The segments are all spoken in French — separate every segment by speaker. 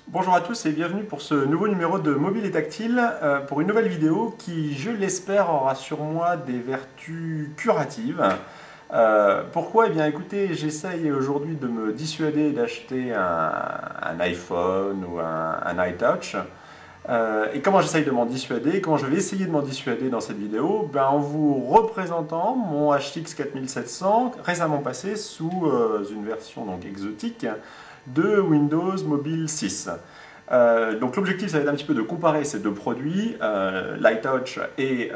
Speaker 1: Bonjour à tous et bienvenue pour ce nouveau numéro de Mobile et Tactile, pour une nouvelle vidéo qui, je l'espère, aura sur moi des vertus curatives. Pourquoi? Eh bien écoutez, j'essaye aujourd'hui de me dissuader d'acheter un iPhone ou un iTouch. Et comment j'essaye de m'en dissuader? Comment je vais essayer de m'en dissuader dans cette vidéo? Ben, en vous représentant mon HTX 4700 récemment passé sous une version donc exotique de Windows Mobile 6. Donc l'objectif, ça va être un petit peu de comparer ces deux produits, l'iTouch et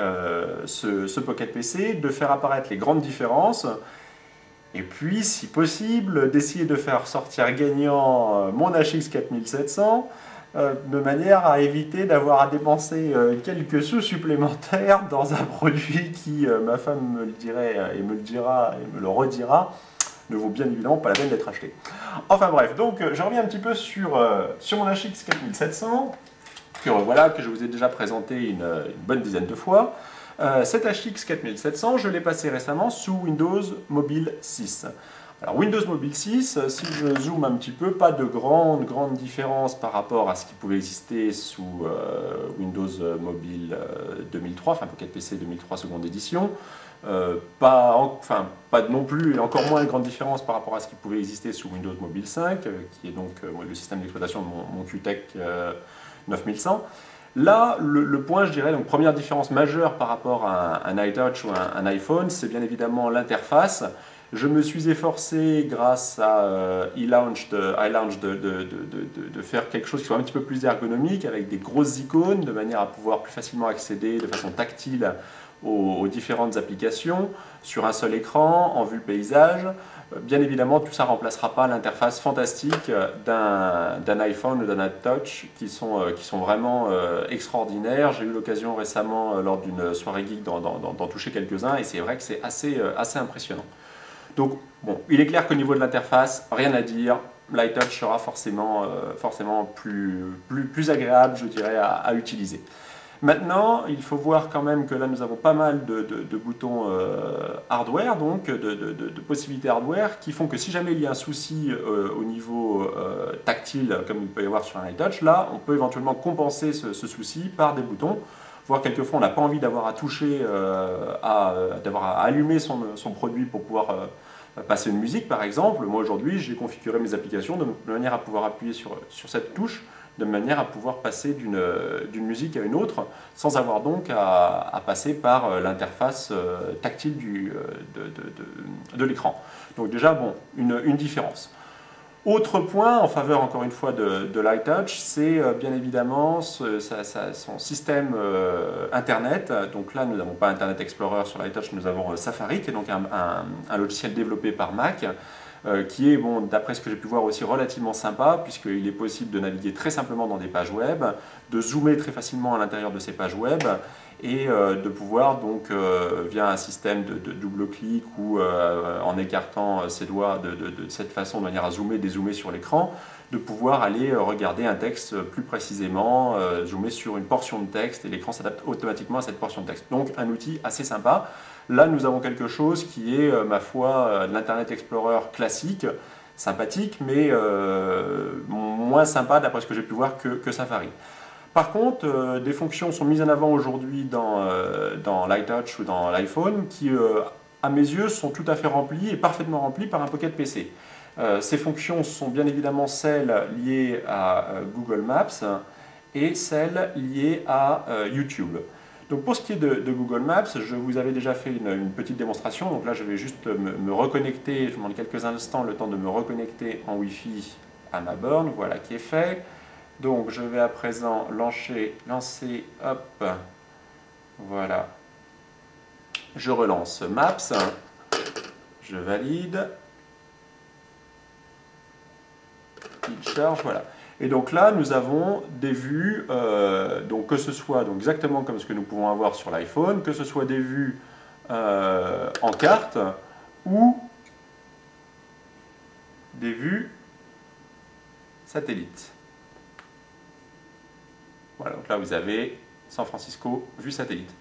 Speaker 1: ce Pocket PC, de faire apparaître les grandes différences, et puis, si possible, d'essayer de faire sortir gagnant mon HX 4700, de manière à éviter d'avoir à dépenser quelques sous supplémentaires dans un produit qui, ma femme me le dirait et me le dira et me le redira, ne vaut bien évidemment pas la peine d'être acheté. Enfin bref, donc je reviens un petit peu sur mon HX 4700, voilà, que je vous ai déjà présenté une bonne dizaine de fois. Cet HX 4700, je l'ai passé récemment sous Windows Mobile 6. Alors Windows Mobile 6, si je zoome un petit peu, pas de grande différence par rapport à ce qui pouvait exister sous Windows Mobile 2003, enfin Pocket PC 2003 seconde édition. Pas non plus, et encore moins une grande différence par rapport à ce qui pouvait exister sous Windows Mobile 5, qui est donc le système d'exploitation de mon QTech 9100. Là, le point, je dirais, donc première différence majeure par rapport à un iTouch ou un iPhone, c'est bien évidemment l'interface. Je me suis efforcé, grâce à iLaunch, de faire quelque chose qui soit un petit peu plus ergonomique, avec des grosses icônes, de manière à pouvoir plus facilement accéder de façon tactile aux différentes applications, sur un seul écran, en vue paysage. Bien évidemment, tout ça ne remplacera pas l'interface fantastique d'un iPhone ou d'un iTouch qui sont vraiment extraordinaires. J'ai eu l'occasion récemment, lors d'une soirée geek, d'en toucher quelques-uns, et c'est vrai que c'est assez impressionnant. Donc, bon, il est clair qu'au niveau de l'interface, rien à dire, l'iTouch sera forcément plus agréable, je dirais, à utiliser. Maintenant, il faut voir quand même que là, nous avons pas mal de boutons hardware, donc de possibilités hardware, qui font que si jamais il y a un souci au niveau tactile, comme il peut y avoir sur un iTouch, là, on peut éventuellement compenser ce souci par des boutons. Voire quelquefois, on n'a pas envie d'avoir à toucher, d'avoir à allumer son produit pour pouvoir passer une musique, par exemple. Moi, aujourd'hui, j'ai configuré mes applications de manière à pouvoir appuyer sur cette touche, de manière à pouvoir passer d'une musique à une autre, sans avoir donc à passer par l'interface tactile de l'écran. Donc déjà, bon, une différence. Autre point en faveur, encore une fois, de l'iTouch, c'est bien évidemment son système Internet. Donc là, nous n'avons pas Internet Explorer sur l'iTouch, nous avons Safari, qui est donc un logiciel développé par Mac, qui est, bon, d'après ce que j'ai pu voir, aussi relativement sympa, puisqu'il est possible de naviguer très simplement dans des pages web, de zoomer très facilement à l'intérieur de ces pages web, et de pouvoir donc, via un système de double-clic ou en écartant ses doigts de cette façon, de manière à zoomer, dézoomer sur l'écran, de pouvoir aller regarder un texte plus précisément, zoomer sur une portion de texte, et l'écran s'adapte automatiquement à cette portion de texte. Donc un outil assez sympa. Là, nous avons quelque chose qui est, ma foi, de l'Internet Explorer classique, sympathique, mais moins sympa d'après ce que j'ai pu voir que Safari. Par contre, des fonctions sont mises en avant aujourd'hui dans l'iTouch ou dans l'iPhone qui, à mes yeux, sont tout à fait remplies et parfaitement remplies par un Pocket PC. Ces fonctions sont bien évidemment celles liées à Google Maps et celles liées à YouTube. Donc pour ce qui est de Google Maps, je vous avais déjà fait une petite démonstration. Donc là, je vais juste me reconnecter, je vous demande quelques instants le temps de me reconnecter en Wi-Fi à ma borne. Voilà qui est fait. Donc je vais à présent lancer, hop, voilà, je relance Maps, je valide, il charge, voilà. Et donc là, nous avons des vues, donc que ce soit donc exactement comme ce que nous pouvons avoir sur l'iPhone, que ce soit des vues en carte ou des vues satellites. Voilà, donc là vous avez San Francisco, vue satellite.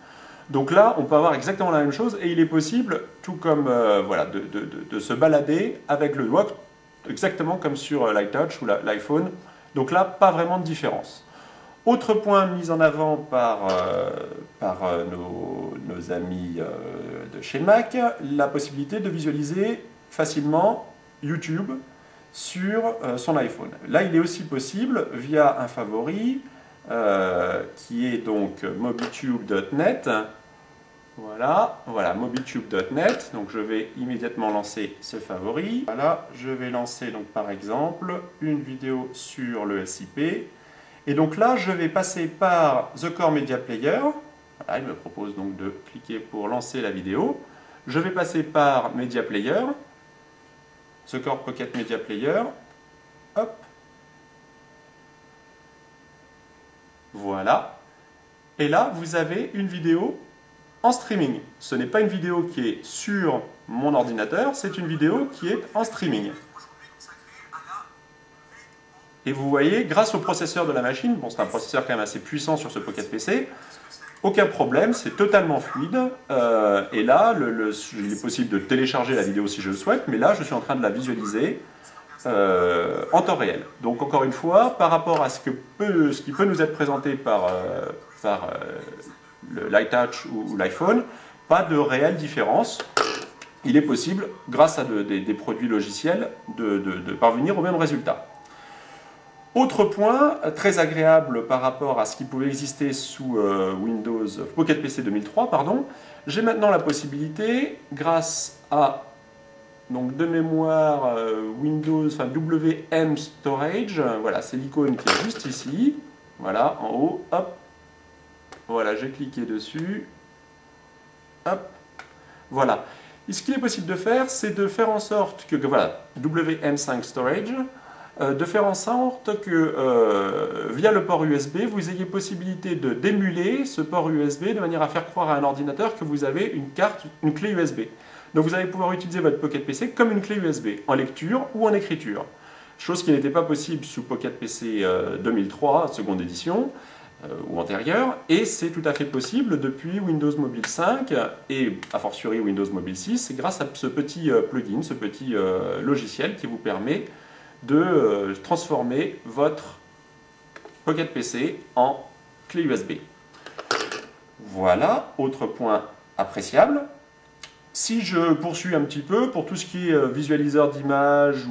Speaker 1: Donc là, on peut avoir exactement la même chose et il est possible, tout comme voilà, de se balader avec le doigt, exactement comme sur l'iTouch ou l'iPhone, Donc là, pas vraiment de différence. Autre point mis en avant par nos amis de chez Mac, la possibilité de visualiser facilement YouTube sur son iPhone. Là, il est aussi possible via un favori qui est donc mobitube.net. Voilà, mobitube.net. Donc je vais immédiatement lancer ce favori. Voilà, je vais lancer donc par exemple une vidéo sur le SIP. Et donc là, je vais passer par The Core Media Player. Voilà, il me propose donc de cliquer pour lancer la vidéo. Je vais passer par Media Player, The Core Pocket Media Player. Hop. Voilà. Et là, vous avez une vidéo en streaming. Ce n'est pas une vidéo qui est sur mon ordinateur, c'est une vidéo qui est en streaming. Et vous voyez, grâce au processeur de la machine, bon c'est un processeur quand même assez puissant sur ce Pocket PC, aucun problème, c'est totalement fluide. Et là, il est possible de télécharger la vidéo si je le souhaite, mais là je suis en train de la visualiser en temps réel. Donc encore une fois, par rapport à ce qui peut nous être présenté par l'iTouch ou l'iPhone, pas de réelle différence. Il est possible, grâce à des produits logiciels, de parvenir au même résultat. Autre point très agréable par rapport à ce qui pouvait exister sous Windows Pocket PC 2003, j'ai maintenant la possibilité, grâce à donc de mémoire Windows, WM Storage, voilà, c'est l'icône qui est juste ici, voilà, en haut, hop, voilà, j'ai cliqué dessus, hop, voilà. Et ce qu'il est possible de faire, c'est de faire en sorte que voilà, WM5 Storage, de faire en sorte que via le port USB, vous ayez possibilité de d'émuler ce port USB de manière à faire croire à un ordinateur que vous avez une clé USB. Donc vous allez pouvoir utiliser votre Pocket PC comme une clé USB, en lecture ou en écriture. Chose qui n'était pas possible sous Pocket PC 2003, seconde édition, ou antérieure, et c'est tout à fait possible depuis Windows Mobile 5 et a fortiori Windows Mobile 6, grâce à ce petit plugin, ce petit logiciel qui vous permet de transformer votre Pocket PC en clé USB. Voilà, autre point appréciable. Si je poursuis un petit peu, pour tout ce qui est visualiseur d'images,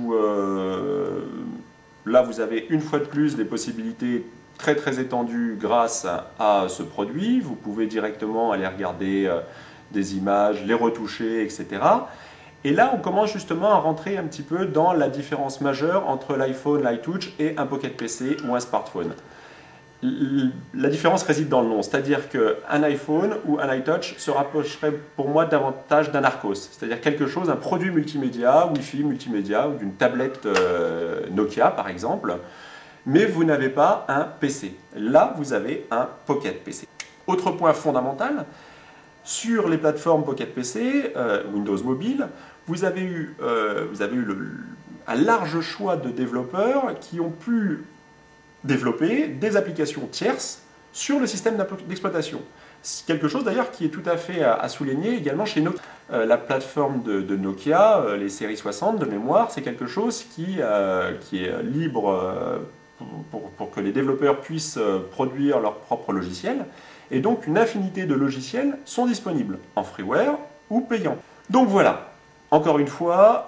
Speaker 1: là vous avez une fois de plus des possibilités très étendues grâce à ce produit. Vous pouvez directement aller regarder des images, les retoucher, etc. Et là, on commence justement à rentrer un petit peu dans la différence majeure entre l'iPhone, l'iTouch et un Pocket PC ou un smartphone. La différence réside dans le nom, c'est-à-dire qu'un iPhone ou un iTouch se rapprocherait pour moi davantage d'un Arcos, c'est-à-dire quelque chose, un produit multimédia, Wi-Fi multimédia ou d'une tablette Nokia par exemple, mais vous n'avez pas un PC. Là, vous avez un Pocket PC. Autre point fondamental, sur les plateformes Pocket PC, Windows Mobile, vous avez eu un large choix de développeurs qui ont pu développer des applications tierces sur le système d'exploitation. C'est quelque chose d'ailleurs qui est tout à fait à souligner également chez Nokia. La plateforme de Nokia, les séries 60 de mémoire, c'est quelque chose qui est libre pour que les développeurs puissent produire leur propre logiciel. Et donc une infinité de logiciels sont disponibles en freeware ou payants. Donc voilà, encore une fois,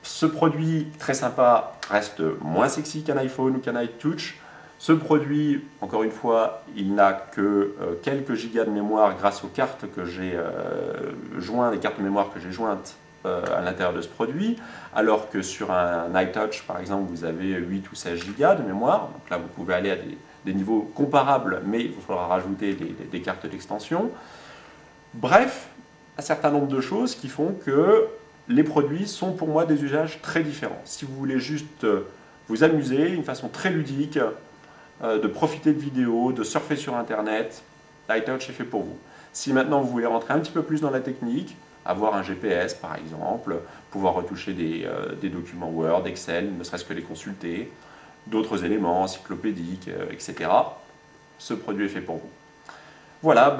Speaker 1: ce produit très sympa reste moins sexy qu'un iPhone ou qu'un iTouch. Ce produit, encore une fois, il n'a que quelques gigas de mémoire grâce aux cartes que j'ai jointes, les cartes de mémoire que j'ai jointes à l'intérieur de ce produit, alors que sur un iTouch, par exemple, vous avez 8 ou 16 gigas de mémoire. Donc là, vous pouvez aller à des niveaux comparables, mais il faudra rajouter des cartes d'extension. Bref, un certain nombre de choses qui font que les produits sont pour moi des usages très différents. Si vous voulez juste vous amuser, une façon très ludique, de profiter de vidéos, de surfer sur Internet, l'iTouch est fait pour vous. Si maintenant vous voulez rentrer un petit peu plus dans la technique, avoir un GPS par exemple, pouvoir retoucher des documents Word, Excel, ne serait-ce que les consulter, d'autres éléments encyclopédiques, etc. Ce produit est fait pour vous. Voilà,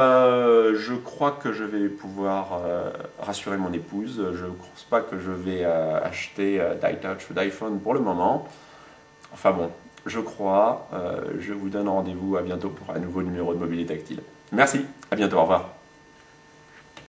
Speaker 1: je crois que je vais pouvoir rassurer mon épouse. Je ne pense pas que je vais acheter d'iTouch ou d'iPhone pour le moment. Enfin bon, je crois. Je vous donne rendez-vous à bientôt pour un nouveau numéro de Mobilité Tactile. Merci, à bientôt, au revoir.